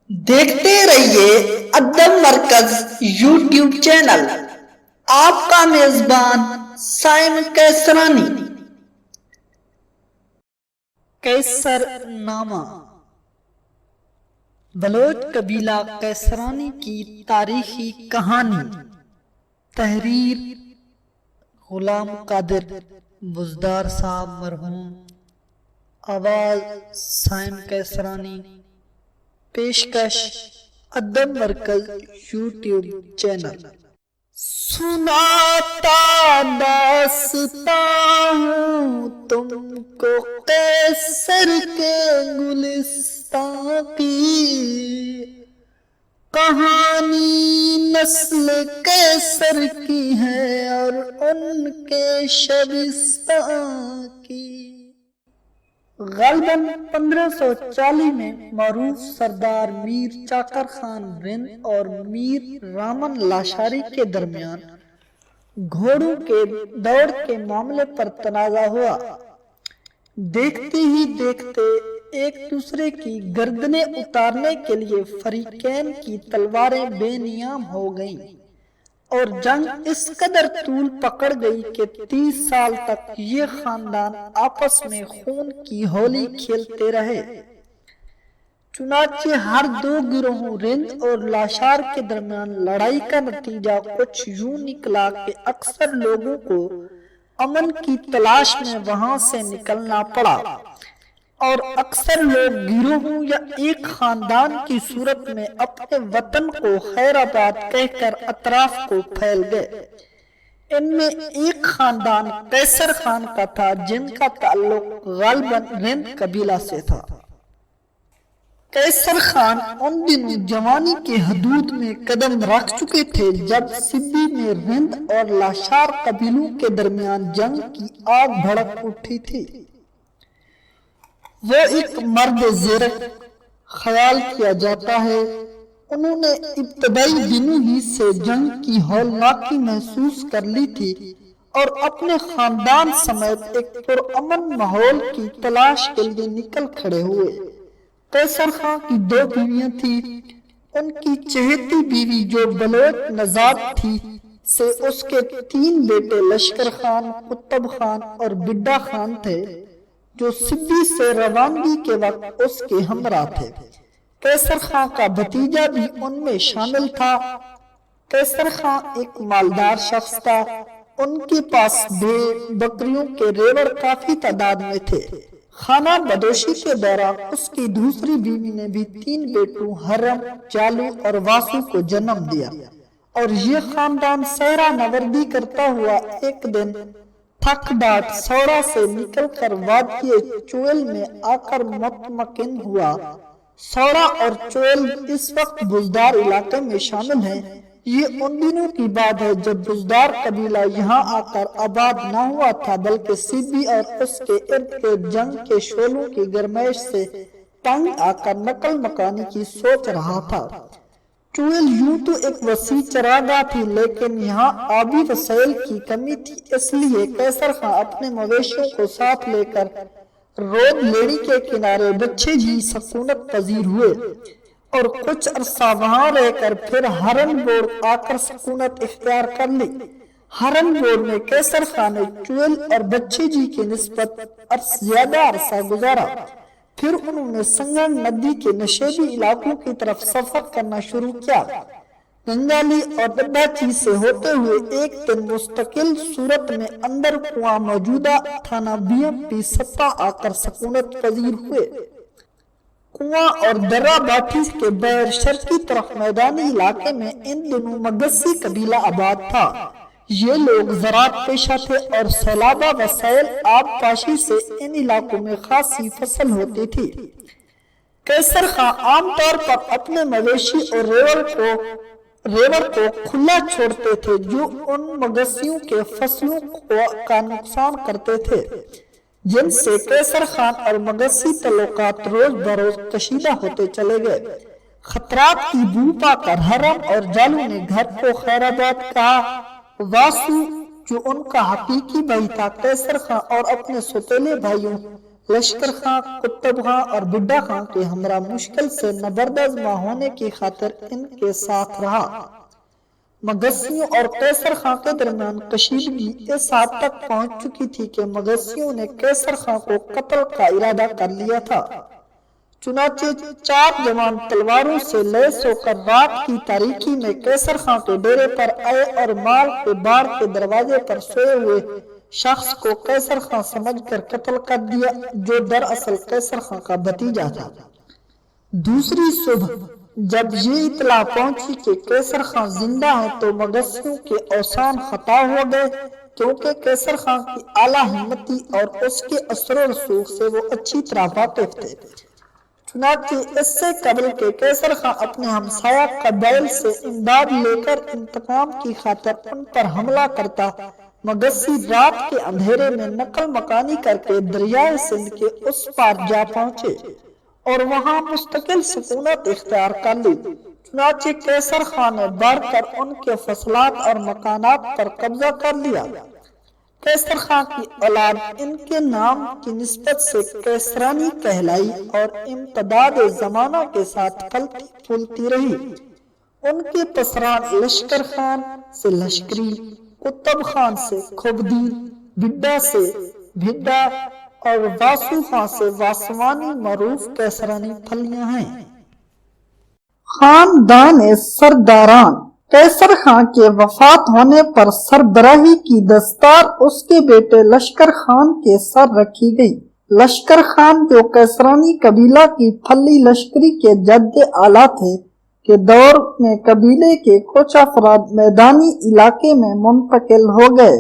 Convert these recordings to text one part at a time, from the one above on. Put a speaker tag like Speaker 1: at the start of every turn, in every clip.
Speaker 1: دیکھتے رہیے ادب مرکز یوٹیوب چینل، آپ کا میزبان سائم کیسرانی۔ کیسر نامہ بلوچ قبیلہ کیسرانی کی تاریخی کہانی، تحریر غلام قادر بزدار صاحب مرحوم، آواز سائم کیسرانی، پیشکش ادب مرکز یوٹیوب چینل۔ سناتا داستان ہوں تم کو قیصر کے گلستان کی، کہانی نسل قیصر کی ہے اور ان کے شبستان کی۔ غالباً 1540 میں معروف سردار میر چاکر خان رند اور میر رامن لاشاری کے درمیان گھوڑوں کے دوڑ کے معاملے پر تنازع ہوا۔ دیکھتے ہی دیکھتے ایک دوسرے کی گردنیں اتارنے کے لیے فریقین کی تلواریں بے نیام ہو گئیں اور جنگ اس قدر طول پکڑ گئی کہ 30 سال تک یہ خاندان آپس میں خون کی ہولی کھیلتے رہے۔ چنانچہ ہر دو گروہوں رند اور لاشار کے درمیان لڑائی کا نتیجہ کچھ یوں نکلا کہ اکثر لوگوں کو امن کی تلاش میں وہاں سے نکلنا پڑا اور اکثر لوگ گروہوں یا ایک خاندان کی صورت میں اپنے وطن کو خیر آباد کہہ کر اطراف کو پھیل گئے۔ ان میں ایک خاندان قیصر خان کا تھا جن کا تعلق غالباً رند قبیلہ سے تھا۔ قیصر خان ان دنوں جوانی کے حدود میں قدم رکھ چکے تھے جب سبی میں رند اور لاشار قبیلوں کے درمیان جنگ کی آگ بھڑک اٹھی تھی۔ وہ ایک مرد زیرک خیال کیا جاتا ہے، انہوں نے ابتدائی دنوں ہی سے جنگ کی ہولناکی محسوس کر لی تھی اور اپنے خاندان سمیت ایک پرامن ماحول کی تلاش کے لیے نکل کھڑے ہوئے۔ قیصر خان کی 2 بیویاں تھیں، ان کی چہیتی بیوی جو بلوچ نژاد تھی سے اس کے 3 بیٹے لشکر خان، قطب خان اور بڈا خان تھے جو سبی سے روانگی کے وقت اس کے ہمراہ تھے۔ قیصر خان کا بھتیجا بھی ان میں شامل تھا۔ قیصر خان ایک مالدار شخص تھا، ان کے پاس بھیڑ بکریوں کے ریوڑ کافی تعداد میں تھے۔ خانہ بدوشی کے دوران اس کی دوسری بیوی نے بھی 3 بیٹوں حرم، جالو اور واسو کو جنم دیا اور یہ خاندان صحرا نوردی کرتا ہوا ایک دن تھک ڈاٹ سورا سے نکل کر وادی چویل میں آ کر مطمئن ہوا۔ سورا اور چویل اس وقت بزدار علاقے میں شامل ہیں۔ یہ ان دنوں کی بات ہے جب بزدار قبیلہ یہاں آ کر آباد نہ ہوا تھا بلکہ سبی اور اس کے ارد گرد جنگ کے شعلوں کی گرمائش سے تنگ آ کر نقل مکانی کی سوچ رہا تھا۔ چویل یوں تو ایک وسیع چراگاہ تھی لیکن یہاں آبی وسائل کی کمی تھی، اس لیے قیصر خان اپنے مویشیوں کو ساتھ لے کر رود لیڑی کے کنارے بچے جی سکونت پذیر ہوئے اور کچھ عرصہ وہاں رہ کر پھر ہرن بور آ کر سکونت اختیار کر لی۔ ہرن بور میں قیصر خان نے چویل اور بچے جی کی نسبت زیادہ عرصہ گزارا۔ پھر انہوں نے سنگن ندی کے نشیبی علاقوں کی طرف سفر کرنا شروع کیا۔ گنگالی اور ڈڈاچی سے ہوتے ہوئے ایک دن مستقل صورت میں اندر کنواں موجودہ تھانہ BMP سطح آ کر سکونت پذیر ہوئے۔ کنواں اور درہ باٹھی کے بیر شرقی طرف میدانی علاقے میں ان دنوں مگسی قبیلہ آباد تھا۔ یہ لوگ زراعت پیشہ تھے اور سیلابہ وسائل آب پاشی سے ان علاقوں میں خاصی فصل ہوتی تھی۔ قیصر خان عام طور پر اپنے مویشی اور ریوڑ کو کھلا چھوڑتے تھے جو ان مگسیوں کے فصلوں کا نقصان کرتے تھے، جن سے قیصر خان اور مگسی تعلقات روز بروز کشیدہ ہوتے چلے گئے۔ خطرات کی بو پا کر حرم اور جالو نے گھر کو خیر آباد کہا۔ واسو جو ان کا حقیقی بھائی تھا قیصر خان اور اپنے سوتیلے بھائیوں لشکر خان قطب خان اور بڈھا خان کے ہمراہ مشکل سے نبردآزما ہونے کی خاطر ان کے ساتھ رہا۔ مگسیوں اور قیصر خان کے درمیان کشیدگی اس حد تک پہنچ چکی تھی کہ مگسیوں نے قیصر خان کو قتل کا ارادہ کر لیا تھا۔ چنانچہ 4 جوان تلواروں سے لیس ہو کر رات کی تاریکی میں قیصر خان کے ڈیرے پر آئے اور مال کے بار کے دروازے پر سوئے ہوئے شخص کو قیصر خان سمجھ کر قتل کر دیا، جو دراصل قیصر خان کا بھتیجا تھا۔ دوسری صبح جب یہ اطلاع پہنچی کہ قیصر خان زندہ ہے تو مگسیوں کے اوسان خطا ہو گئے، کیونکہ قیصر خان کی اعلیٰ ہمتی اور اس کے اثر و رسوخ سے وہ اچھی طرح واقف تھے۔ چنانچہ اس سے قبل کہ قیصر خان اپنے ہمسایہ قبائل سے امداد لے کر انتقام کی خاطر ان پر حملہ کرتا، مگسی رات کے اندھیرے میں نقل مکانی کر کے دریائے سندھ کے اس پار جا پہنچے اور وہاں مستقل سکونت اختیار کر لی۔ چنانچہ قیصر خان نے بڑھ کر ان کے فصلات اور مکانات پر قبضہ کر لیا۔ قیصر خان کی اولاد ان کے نام کی نسبت سے قیصرانی کہلائی اور امتداد زمانہ کے ساتھ پھلتی پھولتی رہی۔ ان کے پسران لشکر خان سے لشکری، قطب خان سے خوبدین، بڈھا سے بھڈا اور واسو خان سے واسوانی معروف قیصرانی پھلیاں ہیں۔ خاندان سرداران قیصر خان کے وفات ہونے پر سربراہی کی دستار اس کے بیٹے لشکر خان کے سر رکھی گئی۔ لشکر خان جو قیصرانی قبیلہ کی پھلی لشکری کے جد اعلیٰ تھے کے دور میں قبیلے کے کچھ افراد میدانی علاقے میں منتقل ہو گئے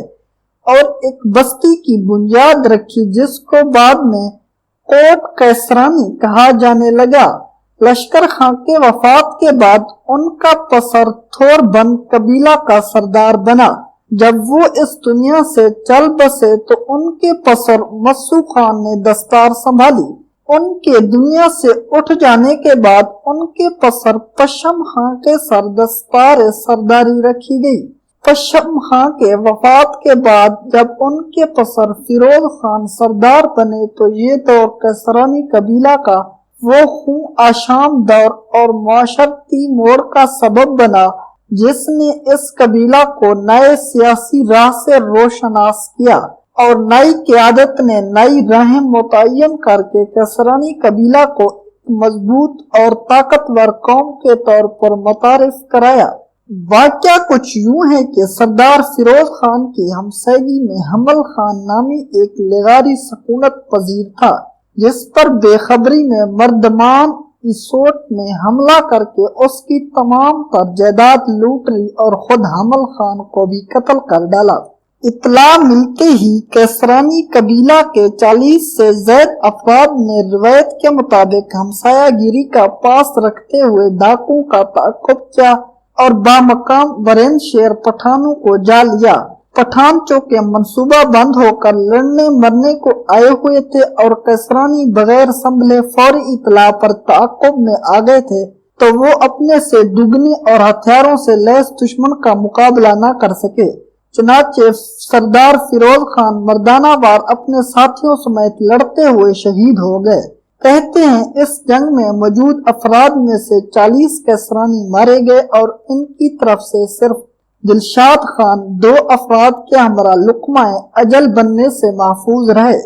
Speaker 1: اور ایک بستی کی بنیاد رکھی جس کو بعد میں کوٹ قیصرانی کہا جانے لگا۔ لشکر خان کے وفات کے بعد ان کا پسر تھور بند قبیلہ کا سردار بنا۔ جب وہ اس دنیا سے چل بسے تو ان کے پسر مسو خان نے دستار سنبھالی۔ ان کے دنیا سے اٹھ جانے کے بعد ان کے پسر پشم خان کے سر دستار سرداری رکھی گئی۔ پشم خان کے وفات کے بعد جب ان کے پسر فیروز خان سردار بنے تو یہ دور قیصرانی قبیلہ کا وہ خون آشام دور اور معاشرتی موڑ کا سبب بنا جس نے اس قبیلہ کو نئے سیاسی راہ سے روشناس کیا اور نئی قیادت نے نئی راہیں متعین کر کے قیصرانی قبیلہ کو مضبوط اور طاقتور قوم کے طور پر متعارف کرایا۔ واقعہ کچھ یوں ہے کہ سردار فیروز خان کی ہمسائگی میں حمل خان نامی ایک لغاری سکونت پذیر تھا جس پر بے خبری میں مردمان ایسوٹ نے حملہ کر کے اس کی تمام تر جائیداد لوٹ لی اور خود حمل خان کو بھی قتل کر ڈالا۔ اطلاع ملتے ہی قیصرانی قبیلہ کے 40 سے زائد افراد نے روایت کے مطابق ہمسایہ گیری کا پاس رکھتے ہوئے ڈاکوں کا تعاقب کیا اور بامقام ورین شیر پٹھانوں کو جا لیا۔ پٹھان چونکہ منصوبہ بند ہو کر لڑنے مرنے کو آئے ہوئے تھے اور قیصرانی بغیر سنبھلے فوری اطلاع پر تعاقب میں آ گئے تھے تو وہ اپنے سے دگنے اور ہتھیاروں سے لیس دشمن کا مقابلہ نہ کر سکے۔ چنانچہ سردار فیروز خان مردانہ وار اپنے ساتھیوں سمیت لڑتے ہوئے شہید ہو گئے۔ کہتے ہیں اس جنگ میں موجود افراد میں سے 40 قیصرانی مارے گئے اور ان کی طرف سے صرف دلشاد خان 2 افراد کے ہمراہ لقمہ اجل بننے سے محفوظ رہے۔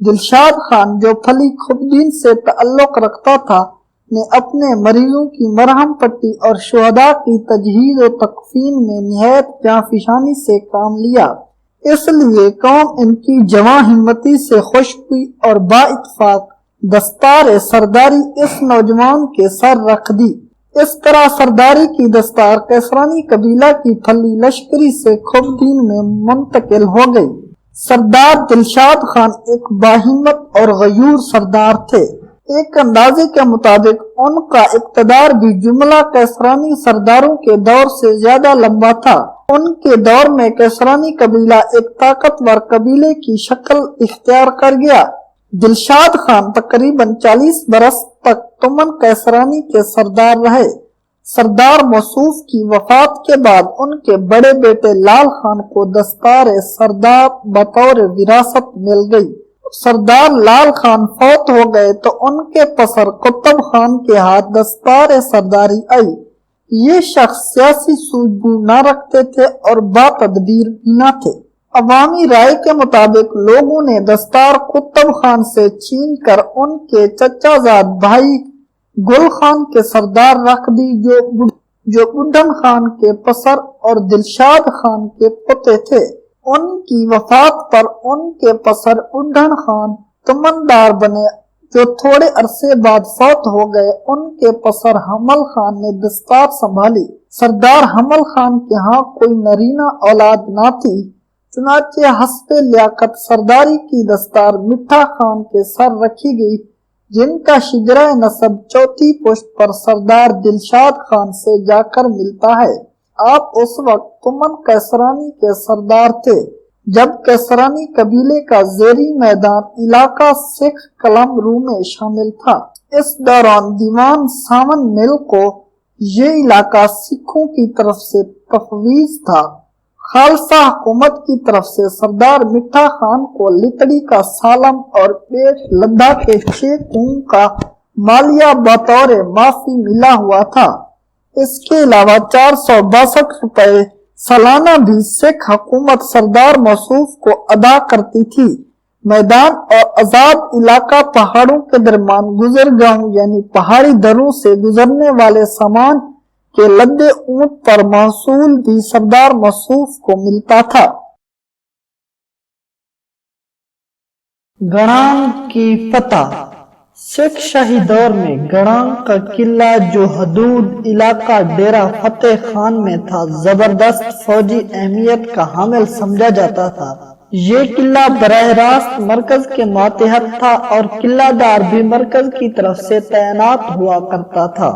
Speaker 1: دلشاد خان جو پھلی خوبدین سے تعلق رکھتا تھا نے اپنے مریضوں کی مرہم پٹی اور شہداء کی تجہیز و تکفین میں نہایت جانفشانی سے کام لیا، اس لیے قوم ان کی جواں ہمتی سے خوش ہوئی اور با اتفاق دستار سرداری اس نوجوان کے سر رکھ دی۔ اس طرح سرداری کی دستار قیصرانی قبیلہ کی پھلی لشکری سے خوبدین میں منتقل ہو گئی۔ سردار دلشاد خان ایک باہمت اور غیور سردار تھے۔ ایک اندازے کے مطابق ان کا اقتدار بھی جملہ قیصرانی سرداروں کے دور سے زیادہ لمبا تھا۔ ان کے دور میں قیصرانی قبیلہ ایک طاقتور قبیلے کی شکل اختیار کر گیا۔ دلشاد خان تقریباً 40 برس تک تمن قیصرانی کے سردار رہے۔ سردار موصوف کی وفات کے بعد ان کے بڑے بیٹے لال خان کو دستار سردار بطور وراثت مل گئی سردار لال خان فوت ہو گئے تو ان کے پسر قطب خان کے ہاتھ دستار سرداری آئی۔ یہ شخص سیاسی سوجھ بوجھ نہ رکھتے تھے اور با تدبیر بھی نہ تھے۔ عوامی رائے کے مطابق لوگوں نے دستار قطب خان سے چھین کر ان کے چچا زاد بھائی گل خان کے سردار رکھ دی، جو بڈھن خان کے پسر اور دلشاد خان کے پوتے تھے۔ ان کی وفات پر ان کے پسر بڈھن خان تمندار بنے، جو تھوڑے عرصے بعد فوت ہو گئے۔ ان کے پسر حمل خان نے دستار سنبھالی۔ سردار حمل خان کے ہاں کوئی نرینہ اولاد نہ تھی، چنانچہ حسب لیاقت سرداری کی دستار مٹھا خان کے سر رکھی گئی، جن کا شجرہ نسب چوتھی پشت پر سردار دلشاد خان سے جا کر ملتا ہے۔ آپ اس وقت تمن کیسرانی کے سردار تھے، جب کیسرانی قبیلے کا زیری میدان علاقہ سکھ قلم رو میں شامل تھا۔ اس دوران دیوان ساون مل کو یہ علاقہ سکھوں کی طرف سے تفویض تھا۔ خالصہ حکومت کی طرف سے سردار مٹھا خان کو لکڑی کا سالم اور پیٹ لدھا کے 6 کون کا مالیہ بطور معافی ملا ہوا تھا۔ اس کے علاوہ 462 روپے سالانہ بھی سکھ حکومت سردار موصوف کو ادا کرتی تھی۔ میدان اور آزاد علاقہ پہاڑوں کے درمیان گزرگاہوں یعنی پہاڑی دروں سے گزرنے والے سامان کے لدے اونٹ پر محصول بھی سردار موصوف کو ملتا تھا۔ گڑانگ کی فتح۔ سکھ شاہی دور میں گڑانگ کا قلعہ، جو حدود علاقہ ڈیرہ فتح خان میں تھا، زبردست فوجی اہمیت کا حامل سمجھا جاتا تھا۔ یہ قلعہ براہ راست مرکز کے ماتحت تھا اور قلعہ دار بھی مرکز کی طرف سے تعینات ہوا کرتا تھا۔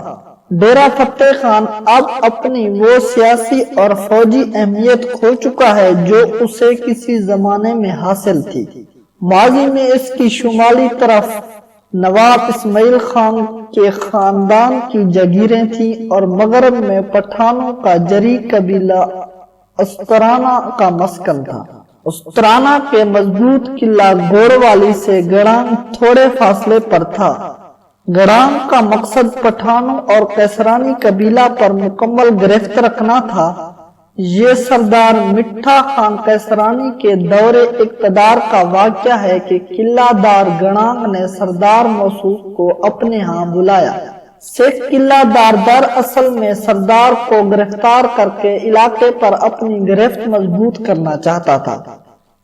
Speaker 1: ڈیرہ فتح خان اب اپنی وہ سیاسی اور فوجی اہمیت کھو چکا ہے جو اسے کسی زمانے میں حاصل تھی۔ ماضی میں اس کی شمالی طرف نواب اسماعیل خان کے خاندان کی جگیریں تھیں اور مغرب میں پٹھانوں کا جری قبیلہ استرانہ کا مسکن تھا۔ استرانہ کے مضبوط قلعہ گوروالی سے گڑانگ تھوڑے فاصلے پر تھا۔ گڑانگ کا مقصد پٹھانوں اور کیسرانی قبیلہ پر مکمل گرفت رکھنا تھا۔ یہ سردار مٹھا خان کیسرانی کے دور اقتدار کا واقعہ ہے کہ قلعہ دار گڑانگ نے سردار موصوف کو اپنے ہاں بلایا۔ سکھ قلعہ دار دراصل میں سردار کو گرفتار کر کے علاقے پر اپنی گرفت مضبوط کرنا چاہتا تھا۔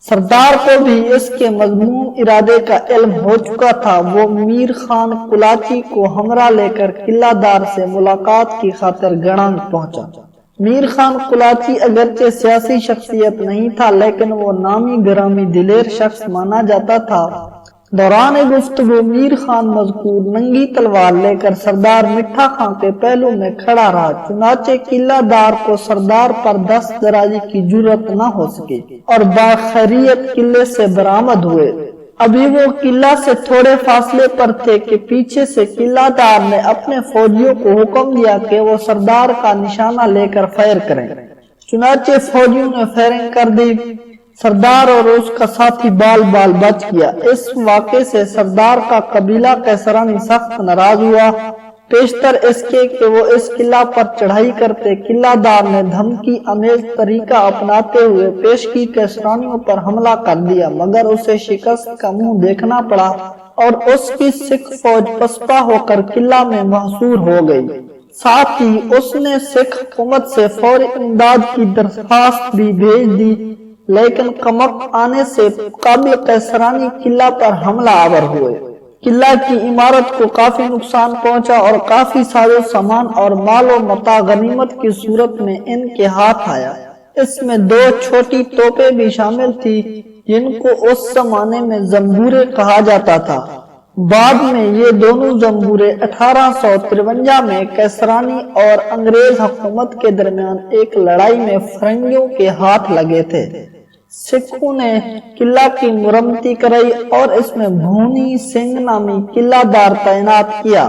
Speaker 1: سردار کو بھی اس کے مضمون ارادے کا علم ہو چکا تھا۔ وہ میر خان کلاچی کو ہمراہ لے کر قلعہ دار سے ملاقات کی خاطر گڑانگ پہنچا۔ میر خان کلاچی اگرچہ سیاسی شخصیت نہیں تھا، لیکن وہ نامی گرامی دلیر شخص مانا جاتا تھا۔ دوران گفتگو میر خان مذکور ننگی تلوار لے کر سردار مٹھا خان کے پہلو میں کھڑا رہا، چنانچہ قلعہ دار کو سردار پر دست درازی کی جرأت نہ ہو سکی اور باخیریت قلعے سے برآمد ہوئے۔ ابھی وہ قلعہ سے تھوڑے فاصلے پر تھے کہ پیچھے سے قلعہ دار نے اپنے فوجیوں کو حکم دیا کہ وہ سردار کا نشانہ لے کر فائر کریں۔ چنانچہ فوجیوں نے فائرنگ کر دی۔ سردار اور اس کا ساتھی بال بال بچ گیا۔ اس واقعے سے سردار کا قبیلہ کیسرانی سخت ناراض ہوا۔ پیشتر اس کے کہ وہ اس قلعہ پر چڑھائی کرتے، قلعہ دار نے دھمکی آمیز طریقہ اپناتے ہوئے پیشگی کیسرانیوں پر حملہ کر دیا، مگر اسے شکست کا منہ دیکھنا پڑا اور اس کی سکھ فوج پسپا ہو کر قلعہ میں محصور ہو گئی۔ ساتھ ہی اس نے سکھ حکومت سے فوری امداد کی درخواست بھی بھیج دی، لیکن کمک آنے سے قبل کیسرانی قلعہ پر حملہ آور ہوئے۔ قلعہ کی عمارت کو کافی نقصان پہنچا اور کافی ساز و سامان اور مال و متاع غنیمت کی صورت میں ان کے ہاتھ آیا۔ اس میں 2 چھوٹی توپیں بھی شامل تھی، جن کو اس زمانے میں زمبورے کہا جاتا تھا۔ بعد میں یہ دونوں زمبورے 1853 میں کیسرانی اور انگریز حکومت کے درمیان ایک لڑائی میں فرنگیوں کے ہاتھ لگے تھے۔ سکھوں نے قلعہ کی مرمتی کرائی اور اس میں بھونی سنگھ نامی قلعہ دار تعینات کیا۔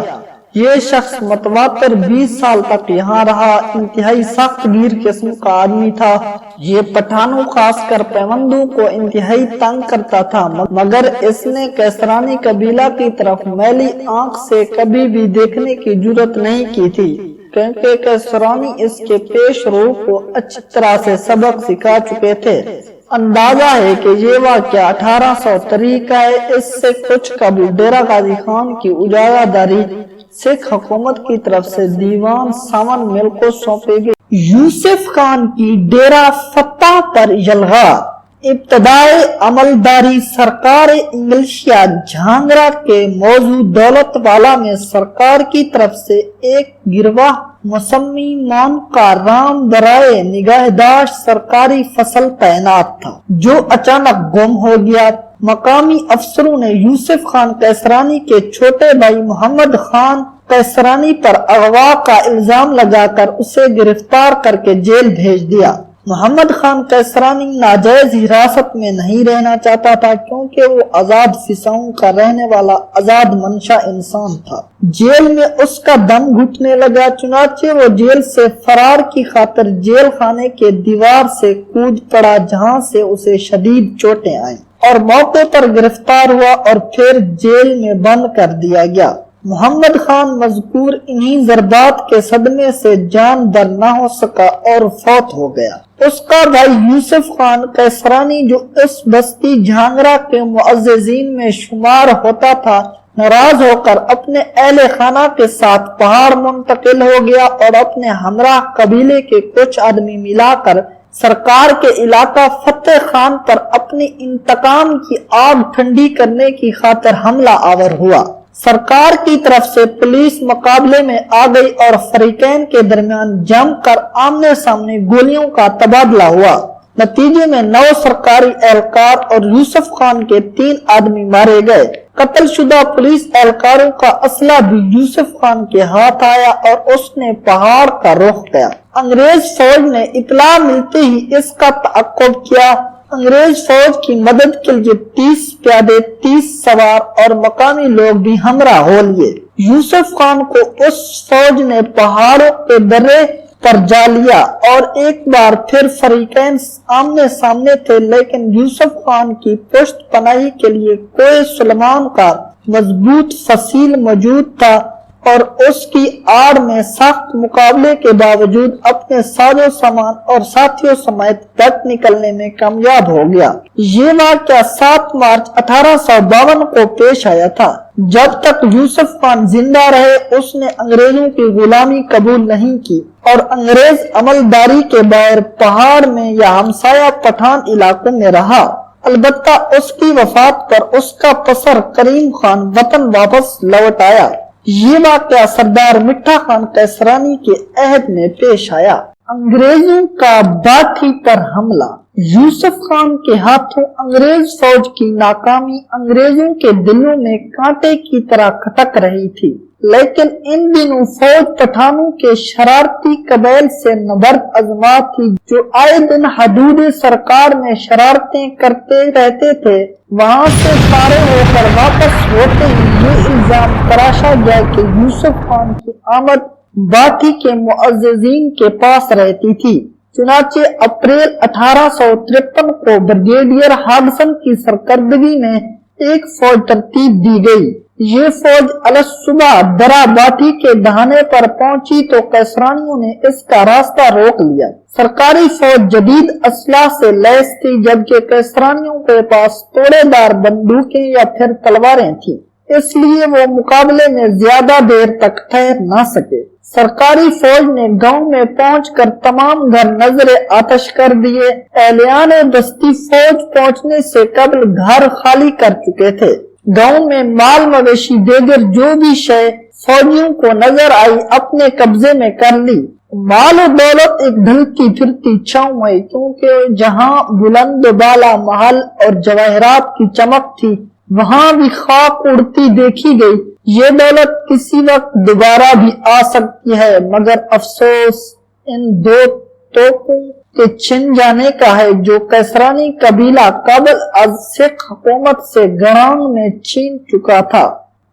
Speaker 1: یہ شخص متواتر 20 سال تک یہاں رہا، انتہائی سخت گیر قسم کا آدمی تھا۔ یہ پٹھانوں خاص کر پیوندوں کو انتہائی تنگ کرتا تھا، مگر اس نے کیسرانی قبیلہ کی طرف میلی آنکھ سے کبھی بھی دیکھنے کی جرات نہیں کی تھی، کیونکہ کیسرانی اس کے پیش رو کو اچھی طرح سے سبق سکھا چکے تھے۔ اندازہ ہے کہ یہ واقعہ 1803 کا ہے۔ اس سے کچھ قبل ڈیرہ غازی خان کی اجارہ داری سکھ حکومت کی طرف سے دیوان ساون مل کو سونپے گئے۔ یوسف خان کی ڈیرہ فتح پر یلغا۔ ابتدائے عملداری سرکار انگلشیا جھانگرا کے موضوع دولت والا میں سرکار کی طرف سے ایک گروہ مسمی مان کا رام برائے نگہداشت سرکاری فصل تعینات تھا، جو اچانک گم ہو گیا۔ مقامی افسروں نے یوسف خان کیسرانی کے چھوٹے بھائی محمد خان کیسرانی پر اغوا کا الزام لگا کر اسے گرفتار کر کے جیل بھیج دیا۔ محمد خان کیسرانی ناجائز حراست میں نہیں رہنا چاہتا تھا، کیونکہ وہ آزاد فضاؤں کا رہنے والا آزاد منشا انسان تھا۔ جیل میں اس کا دم گھٹنے لگا، چنانچہ وہ جیل سے فرار کی خاطر جیل خانے کے دیوار سے کود پڑا، جہاں سے اسے شدید چوٹیں آئیں اور موقع پر گرفتار ہوا اور پھر جیل میں بند کر دیا گیا۔ محمد خان مذکور انہی ضربات کے صدمے سے جان در نہ ہو سکا اور فوت ہو گیا۔ اس کا بھائی یوسف خان کیسرانی، جو اس بستی جھانگرا کے معززین میں شمار ہوتا تھا، ناراض ہو کر اپنے اہل خانہ کے ساتھ پہاڑ منتقل ہو گیا اور اپنے ہمراہ قبیلے کے کچھ آدمی ملا کر سرکار کے علاقہ فتح خان پر اپنی انتقام کی آگ ٹھنڈی کرنے کی خاطر حملہ آور ہوا۔ سرکار کی طرف سے پولیس مقابلے میں آ گئی اور فریقین کے درمیان جم کر آمنے سامنے گولیوں کا تبادلہ ہوا۔ نتیجے میں 9 سرکاری اہلکار اور یوسف خان کے 3 آدمی مارے گئے۔ قتل شدہ پولیس اہلکاروں کا اسلحہ بھی یوسف خان کے ہاتھ آیا اور اس نے پہاڑ کا رخ کیا۔ انگریز فوج نے اطلاع ملتے ہی اس کا تعاقب کیا۔ انگریز فوج کی مدد کے لیے 30 پیادے، 30 سوار اور مقامی لوگ بھی ہمراہ ہو لیے۔ یوسف خان کو اس فوج نے پہاڑوں کے درے پر جا لیا اور ایک بار پھر فریقین آمنے سامنے تھے، لیکن یوسف خان کی پشت پناہی کے لیے کوئی سلیمان کا مضبوط فصیل موجود تھا اور اس کی آڑ میں سخت مقابلے کے باوجود اپنے ساز و سامان اور ساتھیوں سمیت ڈٹ نکلنے میں کامیاب ہو گیا۔ یہ واقعہ 7 مارچ 1852 کو پیش آیا تھا۔ جب تک یوسف خان زندہ رہے اس نے انگریزوں کی غلامی قبول نہیں کی اور انگریز عملداری کے بغیر پہاڑ میں یا ہمسایہ پٹھان علاقوں میں رہا۔ البتہ اس کی وفات پر اس کا پسر کریم خان وطن واپس لوٹ آیا۔ یہ واقعہ سردار مٹھا خان کیسرانی کے عہد میں پیش آیا۔ انگریزوں کا باٹھی پر حملہ۔ یوسف خان کے ہاتھوں انگریز فوج کی ناکامی انگریزوں کے دلوں میں کانٹے کی طرح کھٹک رہی تھی، لیکن ان دنوں فوج پٹھانوں کے شرارتی قبائل سے نبرد ازما تھی، جو آئے دن حدود سرکار میں شرارتیں کرتے رہتے تھے۔ وہاں سے فارغ ہو کر واپس ہوتے ہی یہ الزام تراشا گیا کہ یوسف خان کی آمد باٹھی کے معززین کے پاس رہتی تھی۔ چنانچہ اپریل 1853 کو بریگیڈیئر ہاگسن کی سرکردگی میں ایک فوج ترتیب دی گئی۔ یہ فوج الصبح درہ باٹھی کے دہانے پر پہنچی تو کیسرانیوں نے اس کا راستہ روک لیا۔ سرکاری فوج جدید اسلحہ سے لیس تھی، جبکہ کیسرانیوں کے پاس توڑے دار بندوقیں یا پھر تلواریں تھیں، اس لیے وہ مقابلے میں زیادہ دیر تک ٹھہر نہ سکے۔ سرکاری فوج نے گاؤں میں پہنچ کر تمام گھر نظر آتش کر دیے۔ اہلیان بستی فوج پہنچنے سے قبل گھر خالی کر چکے تھے۔ گاؤں میں مال مویشی دیگر جو بھی شے فوجیوں کو نظر آئی اپنے قبضے میں کر لی۔ مال و دولت ایک ڈھلتی پھرتی چھاؤں ہے، کیونکہ جہاں بلند بالا محل اور جواہرات کی چمک تھی وہاں بھی خاک اڑتی دیکھی گئی۔ یہ دولت کسی وقت دوبارہ بھی آ سکتی ہے، مگر افسوس ان 2 توپوں کے چھن جانے کا ہے جو کیسرانی قبیلہ قبل از سکھ حکومت سے گڑانگ میں چھین چکا تھا۔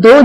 Speaker 1: 2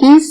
Speaker 1: 30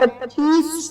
Speaker 1: 25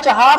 Speaker 1: 4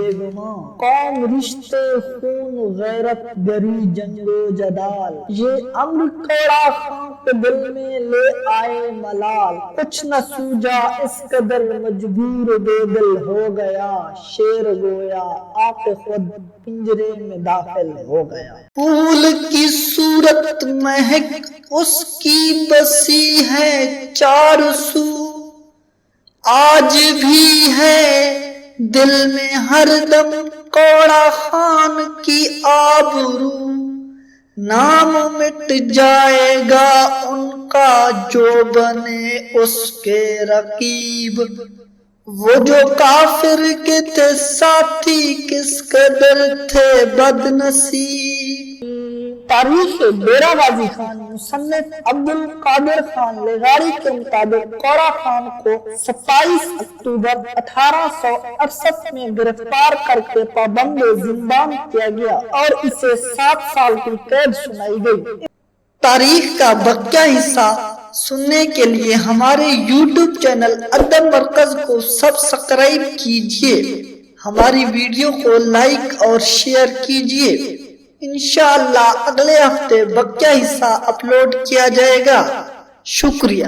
Speaker 1: بیگماں، قوم رشتے خون غیرت گری جنگ و جدال، یہ امر کوڑا خان کے دل میں لے آئے ملال، کچھ نہ سوجا اس قدر مجبور بے دل ہو گیا، شیر گویا آ کے خود پنجرے میں داخل ہو گیا۔ پھول کی صورت مہک اس کی بسی ہے چار سو، آج بھی ہے دل میں ہر دم کوڑا خان کی آبرو، نام مٹ جائے گا ان کا جو بنے اس کے رقیب، وہ جو کافر کے تھے ساتھی کس قدر تھے بد نصیب۔ تاریخ ڈیرہ غازی خان مصنف عبدالقادر خان لغاری کے مطابق کوڑا خان کو 27 اکتوبر 1868 میں گرفتار کر کے پابند زندان کیا گیا اور اسے 7 سال کی قید سنائی گئی۔ تاریخ کا بقیہ حصہ سننے کے لیے ہمارے یوٹیوب چینل ادب مرکز کو سبسکرائب کیجیے، ہماری ویڈیو کو لائک اور شیئر کیجیے۔ انشاءاللہ اگلے ہفتے بقیہ حصہ اپلوڈ کیا جائے گا۔ شکریہ۔